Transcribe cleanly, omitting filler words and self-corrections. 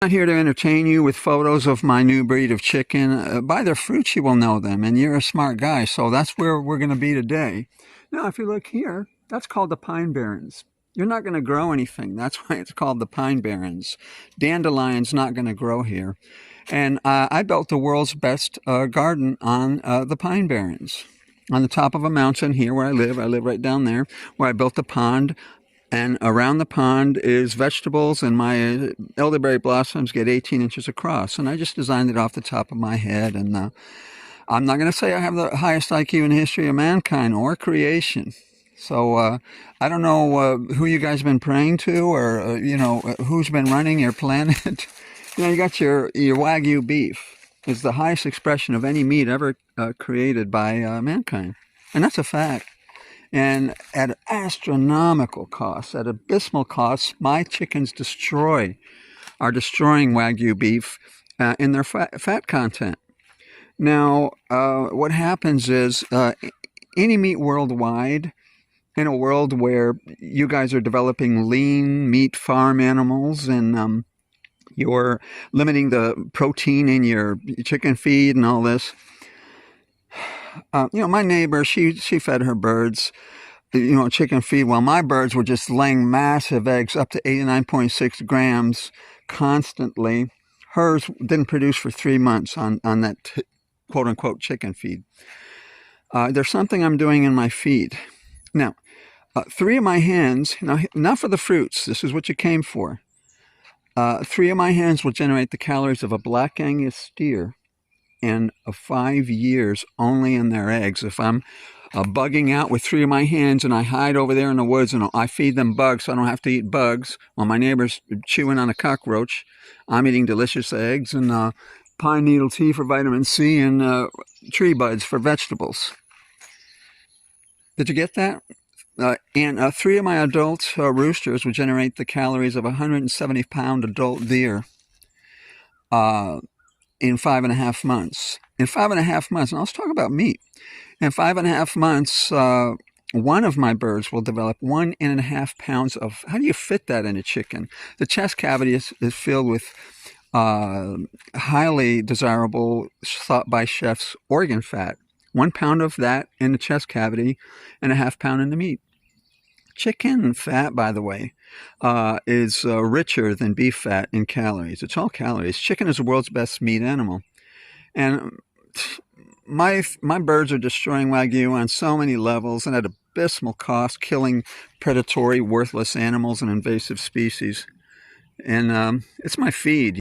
I'm not here to entertain you with photos of my new breed of chicken. By their fruits you will know them, and you're a smart guy, so that's where we're going to be today. Now, if you look here, that's called the pine barrens. You're not going to grow anything. That's why it's called the pine barrens. Dandelion's not going to grow here. And I built the world's best garden on the pine barrens. On the top of a mountain here where I live right down there, where I built the pond. And around the pond is vegetables, and my elderberry blossoms get 18 inches across. And I just designed it off the top of my head. And I'm not going to say I have the highest IQ in the history of mankind or creation. So I don't know who you guys have been praying to, or who's been running your planet. You got your Wagyu beef. It's the highest expression of any meat ever created by mankind, and that's a fact. And at astronomical costs, at abysmal costs, my chickens are destroying Wagyu beef in their fat content. Now, what happens is any meat worldwide, in a world where you guys are developing lean meat farm animals, and you're limiting the protein in your chicken feed and all this. My neighbor, she fed her birds, chicken feed, while my birds were just laying massive eggs up to 89.6 grams constantly. Hers didn't produce for 3 months on that quote-unquote chicken feed. There's something I'm doing in my feed. Now, 3 of my hens, now not for the fruits, this is what you came for. 3 of my hens will generate the calories of a black Angus steer in 5 years only in their eggs. If I'm bugging out with 3 of my hens and I hide over there in the woods and I feed them bugs so I don't have to eat bugs while my neighbor's chewing on a cockroach, I'm eating delicious eggs and pine needle tea for vitamin C and tree buds for vegetables. Did you get that? And 3 of my adult roosters will generate the calories of a 170-pound adult deer in 5.5 months. In 5.5 months, and let's talk about meat. In 5.5 months, one of my birds will develop 1.5 pounds of, how do you fit that in a chicken? The chest cavity is filled with highly desirable, thought by chefs, organ fat. 1 pound of that in the chest cavity and 1/2 pound in the meat. Chicken fat, by the way, is richer than beef fat in calories. It's all calories. Chicken is the world's best meat animal. And my birds are destroying Wagyu on so many levels and at abysmal cost, killing predatory, worthless animals and invasive species. And it's my feed.